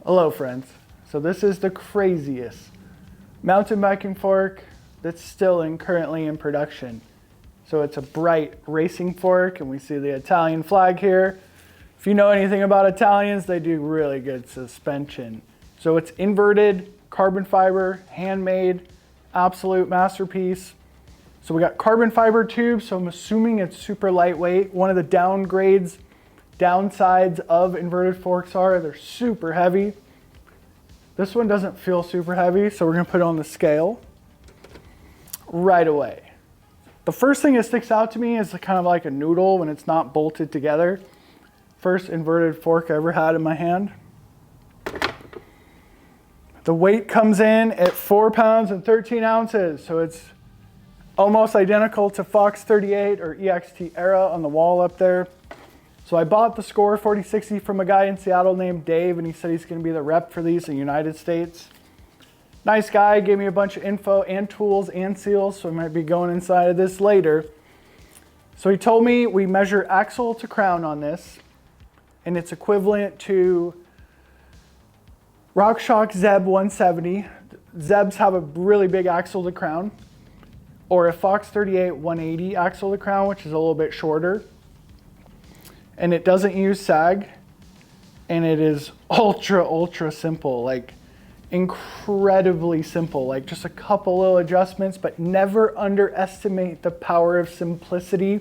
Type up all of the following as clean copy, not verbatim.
Hello friends. So this is the craziest mountain biking fork that's still currently in production. So it's a bright racing fork and we see the Italian flag here. If you know anything about Italians, they do really good suspension. So it's inverted, carbon fiber, handmade, absolute masterpiece. So we got carbon fiber tubes, so I'm assuming it's super lightweight. One of the downsides of inverted forks are they're super heavy. This one doesn't feel super heavy, so we're gonna put it on the scale right away. The first thing that sticks out to me is kind of like a noodle when it's not bolted together. First inverted fork I ever had in my hand. The weight comes in at 4 pounds and 13 ounces, so it's almost identical to Fox 38 or EXT Era on the wall up there. So I bought the Score 4060 from a guy in Seattle named Dave, and he said he's going to be the rep for these in the United States. Nice guy, gave me a bunch of info and tools and seals, so I might be going inside of this later. So he told me we measure axle to crown on this, and it's equivalent to RockShox Zeb 170. Zebs have a really big axle to crown, or a Fox 38 180 axle to crown, which is a little bit shorter. And it doesn't use sag, and it is ultra simple, like incredibly simple, like just a couple little adjustments, but never underestimate the power of simplicity.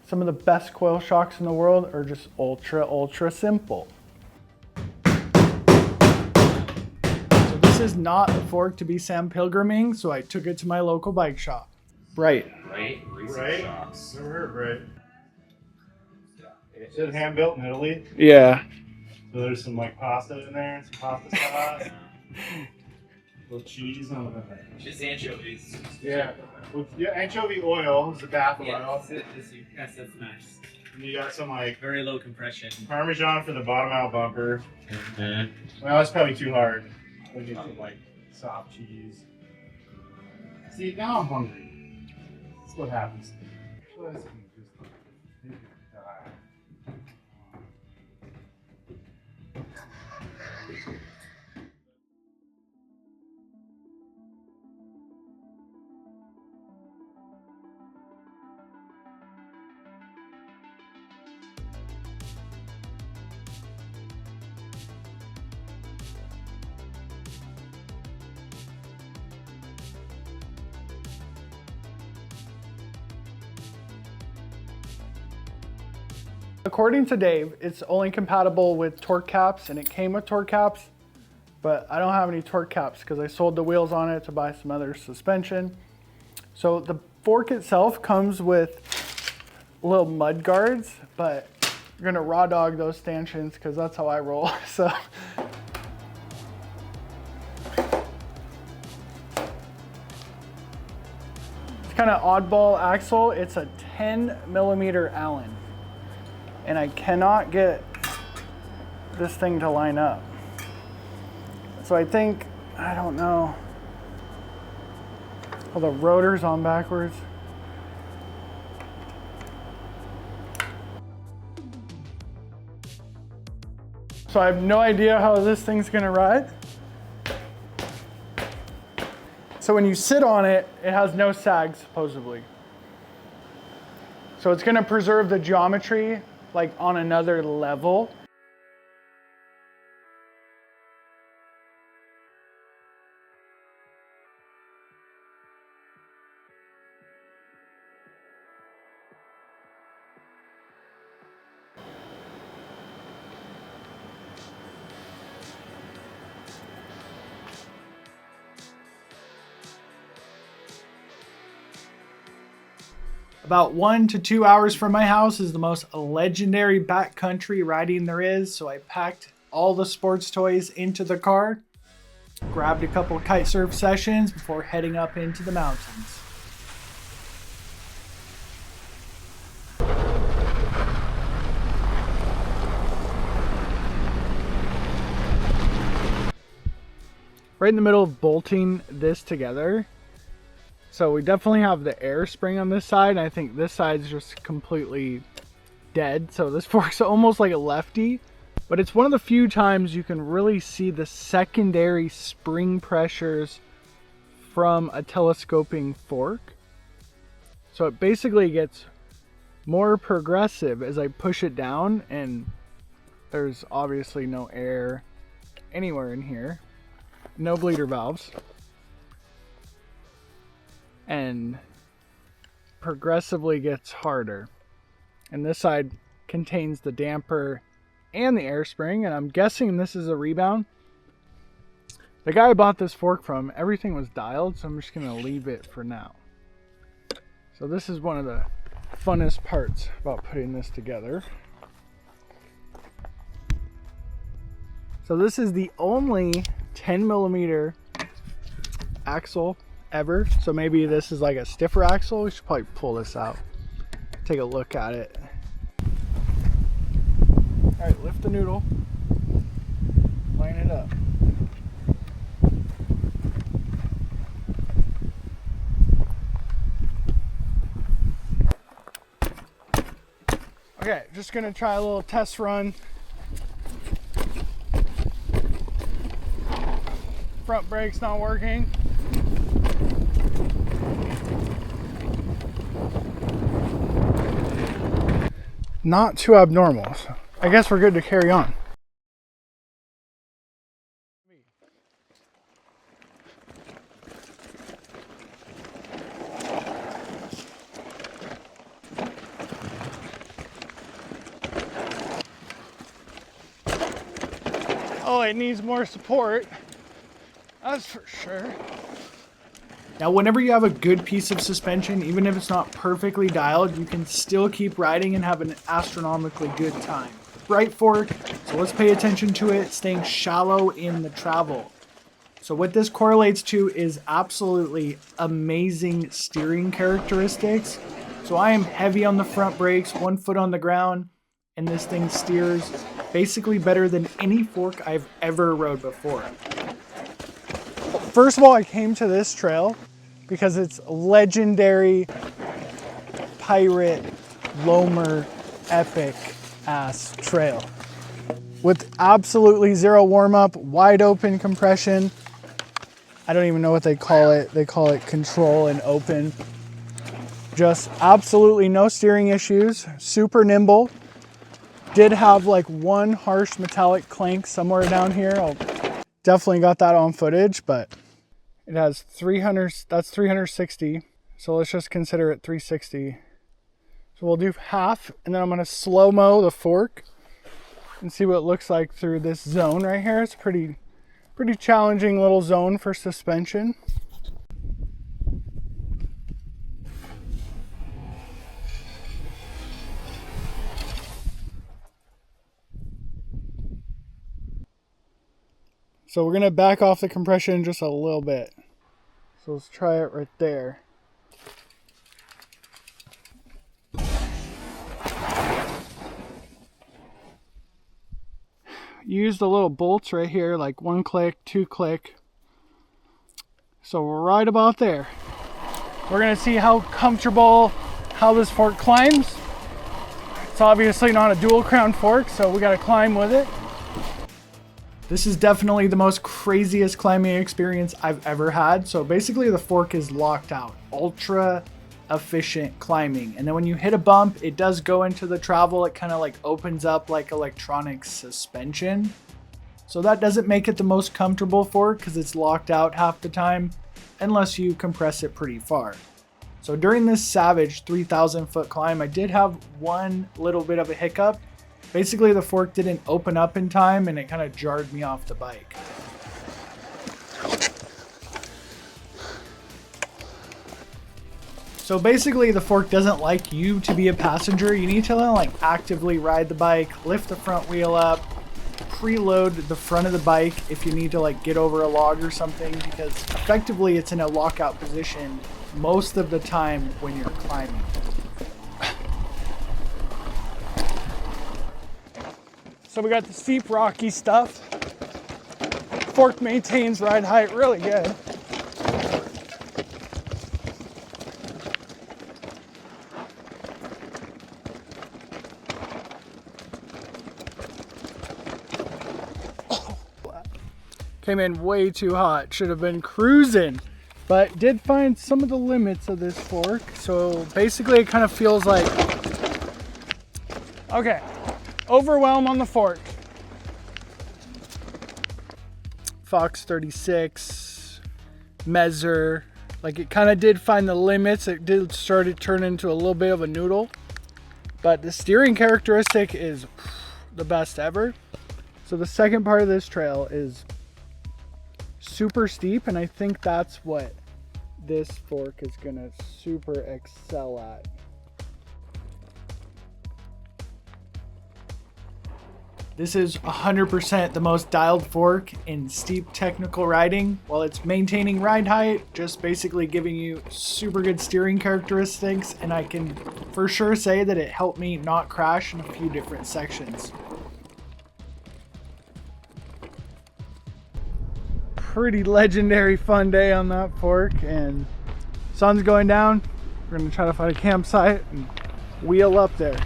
Some of the best coil shocks in the world are just ultra simple. So this is not the fork to be Sam Pilgriming, so I took it to my local bike shop. Right. Racing shocks. Never heard of Bright. Is it hand built in Italy? Yeah. So there's some like pasta in there and some pasta sauce. Little cheese on the Just anchovies. Yeah. With, anchovy oil is the bath oil. That's nice. And you got some like Very low compression. Parmesan for the bottom out bumper. Well, that's probably too hard. We need some like soft cheese. See, now I'm hungry. That's what happens. According to Dave, it's only compatible with torque caps, and it came with torque caps, but I don't have any torque caps because I sold the wheels on it to buy some other suspension. So the fork itself comes with little mud guards, but we're gonna raw dog those stanchions because that's how I roll. So it's kind of oddball axle. It's a 10mm Allen. And I cannot get this thing to line up. So I think, I don't know. Oh, the rotor's on backwards. So I have no idea how this thing's gonna ride. So when you sit on it, it has no sag supposedly. So it's gonna preserve the geometry like on another level. About 1 to 2 hours from my house is the most legendary backcountry riding there is, so I packed all the sports toys into the car, grabbed a couple of kite surf sessions before heading up into the mountains. Right in the middle of bolting this together, so we definitely have the air spring on this side. I think this side's just completely dead. So this fork's almost like a lefty. But it's one of the few times you can really see the secondary spring pressures from a telescoping fork. So it basically gets more progressive as I push it down, and there's obviously no air anywhere in here. No bleeder valves. And progressively gets harder. And this side contains the damper and the air spring, and I'm guessing this is a rebound. The guy I bought this fork from, everything was dialed, so I'm just gonna leave it for now. So this is one of the funnest parts about putting this together. So this is the only 10mm axle ever. So maybe this is like a stiffer axle. We should probably pull this out, take a look at it. All right, lift the noodle, line it up. Okay, just gonna try a little test run. Front brake's not working. Not too abnormal, so I guess we're good to carry on. Oh, it needs more support. That's for sure. Now, whenever you have a good piece of suspension, even if it's not perfectly dialed, you can still keep riding and have an astronomically good time. Right fork, so let's pay attention to it, staying shallow in the travel. So what this correlates to is absolutely amazing steering characteristics. So I am heavy on the front brakes, 1 foot on the ground, and this thing steers basically better than any fork I've ever rode before. First of all, I came to this trail because it's legendary pirate Lomer epic ass trail with absolutely zero warm up, wide open compression. I don't even know what they call it. They call it control and open. Just absolutely no steering issues, super nimble. Did have like one harsh metallic clank somewhere down here. I'll definitely got that on footage, but it has 300, that's 360. So let's just consider it 360. So we'll do half, and then I'm gonna slow-mo the fork and see what it looks like through this zone right here. It's a pretty challenging little zone for suspension. So we're gonna back off the compression just a little bit. So let's try it right there. Use the little bolts right here, like 1 click, 2 click. So we're right about there. We're gonna see how comfortable, how this fork climbs. It's obviously not a dual crown fork, so we gotta climb with it. This is definitely the most craziest climbing experience I've ever had. So basically the fork is locked out, ultra efficient climbing. And then when you hit a bump, it does go into the travel. It kind of like opens up like electronic suspension. So that doesn't make it the most comfortable fork because it's locked out half the time unless you compress it pretty far. So during this savage 3,000 foot climb, I did have one little bit of a hiccup. Basically, the fork didn't open up in time and it kind of jarred me off the bike. So basically, the fork doesn't like you to be a passenger. You need to like actively ride the bike, lift the front wheel up, preload the front of the bike if you need to like get over a log or something, because effectively it's in a lockout position most of the time when you're climbing. So we got the steep rocky stuff. Fork maintains ride height really good. Came in way too hot. Should have been cruising. But did find some of the limits of this fork. So basically it kind of feels like... Okay. Overwhelm on the fork. Fox 36. Mezzer. Like it kind of did find the limits. It did start to turn into a little bit of a noodle. But the steering characteristic is the best ever. So the second part of this trail is super steep, and I think that's what this fork is gonna super excel at. This is 100% the most dialed fork in steep technical riding. While it's maintaining ride height, just basically giving you super good steering characteristics, and I can for sure say that it helped me not crash in a few different sections. Pretty legendary fun day on that fork, and sun's going down. We're gonna try to find a campsite and wheel up there.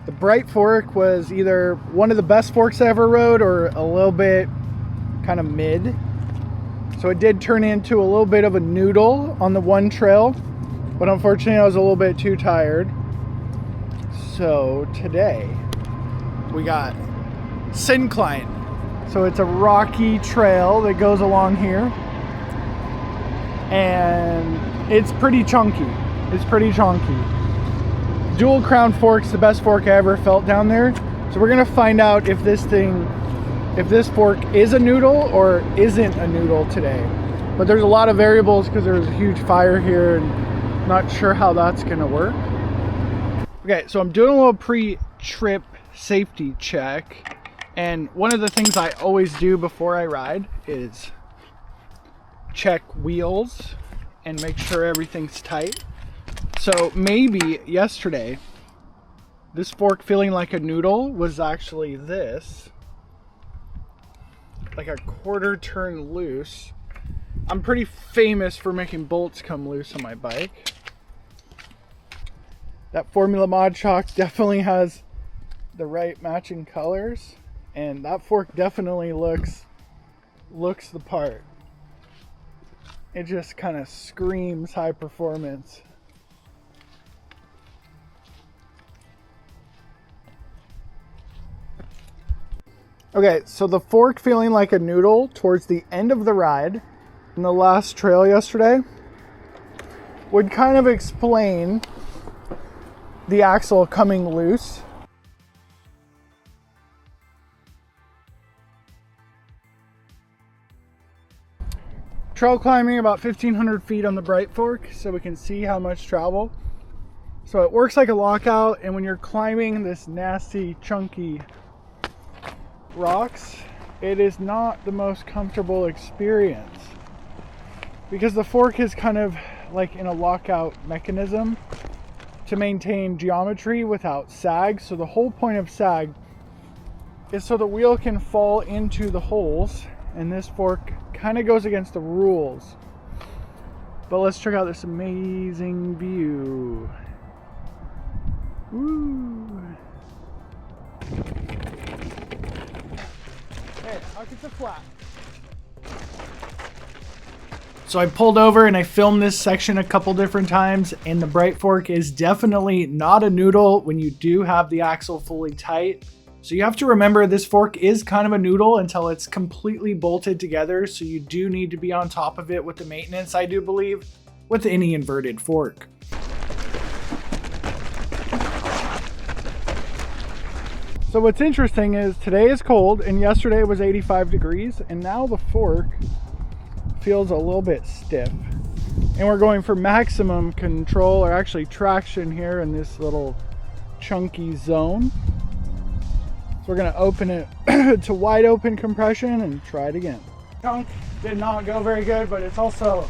The Bright fork was either one of the best forks I ever rode or a little bit kind of mid. So it did turn into a little bit of a noodle on the one trail, but unfortunately I was a little bit too tired. So today we got Syncline. So it's a rocky trail that goes along here, and it's pretty chunky. It's pretty chunky. Dual crown fork's the best fork I ever felt down there. So we're gonna find out if this fork is a noodle or isn't a noodle today. But there's a lot of variables because there's a huge fire here, and I'm not sure how that's gonna work. Okay, so I'm doing a little pre-trip safety check. And one of the things I always do before I ride is check wheels and make sure everything's tight. So maybe yesterday, this fork feeling like a noodle was actually this, like a quarter turn loose. I'm pretty famous for making bolts come loose on my bike. That Formula Mod shock definitely has the right matching colors, and that fork definitely looks the part. It just kind of screams high performance. Okay, so the fork feeling like a noodle towards the end of the ride in the last trail yesterday would kind of explain the axle coming loose. Trail climbing about 1,500 feet on the Bright fork so we can see how much travel. So it works like a lockout, and when you're climbing this nasty, chunky rocks, it is not the most comfortable experience because the fork is kind of like in a lockout mechanism to maintain geometry without sag. So the whole point of sag is so the wheel can fall into the holes, and this fork kind of goes against the rules. But let's check out this amazing view. Woo! It's a flat. So I pulled over and I filmed this section a couple different times, and the Bright fork is definitely not a noodle when you do have the axle fully tight. So you have to remember this fork is kind of a noodle until it's completely bolted together, so you do need to be on top of it with the maintenance, I do believe, with any inverted fork. So what's interesting is today is cold and yesterday was 85 degrees, and now the fork feels a little bit stiff. And we're going for maximum control, or actually traction, here in this little chunky zone. So we're gonna open it to wide open compression and try it again. Chunk did not go very good, but it's also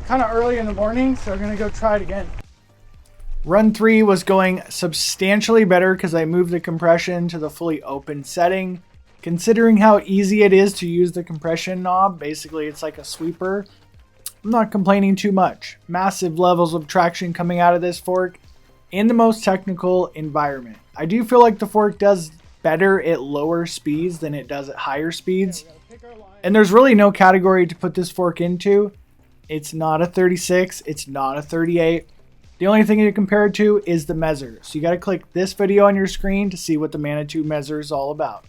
kind of early in the morning, so we're gonna go try it again. Run 3 was going substantially better because I moved the compression to the fully open setting. Considering how easy it is to use the compression knob, basically it's like a sweeper, I'm not complaining too much. Massive levels of traction coming out of this fork in the most technical environment. I do feel like the fork does better at lower speeds than it does at higher speeds. And there's really no category to put this fork into. It's not a 36, it's not a 38. The only thing to compare it to is the measure. So you got to click this video on your screen to see what the Manitou measure is all about.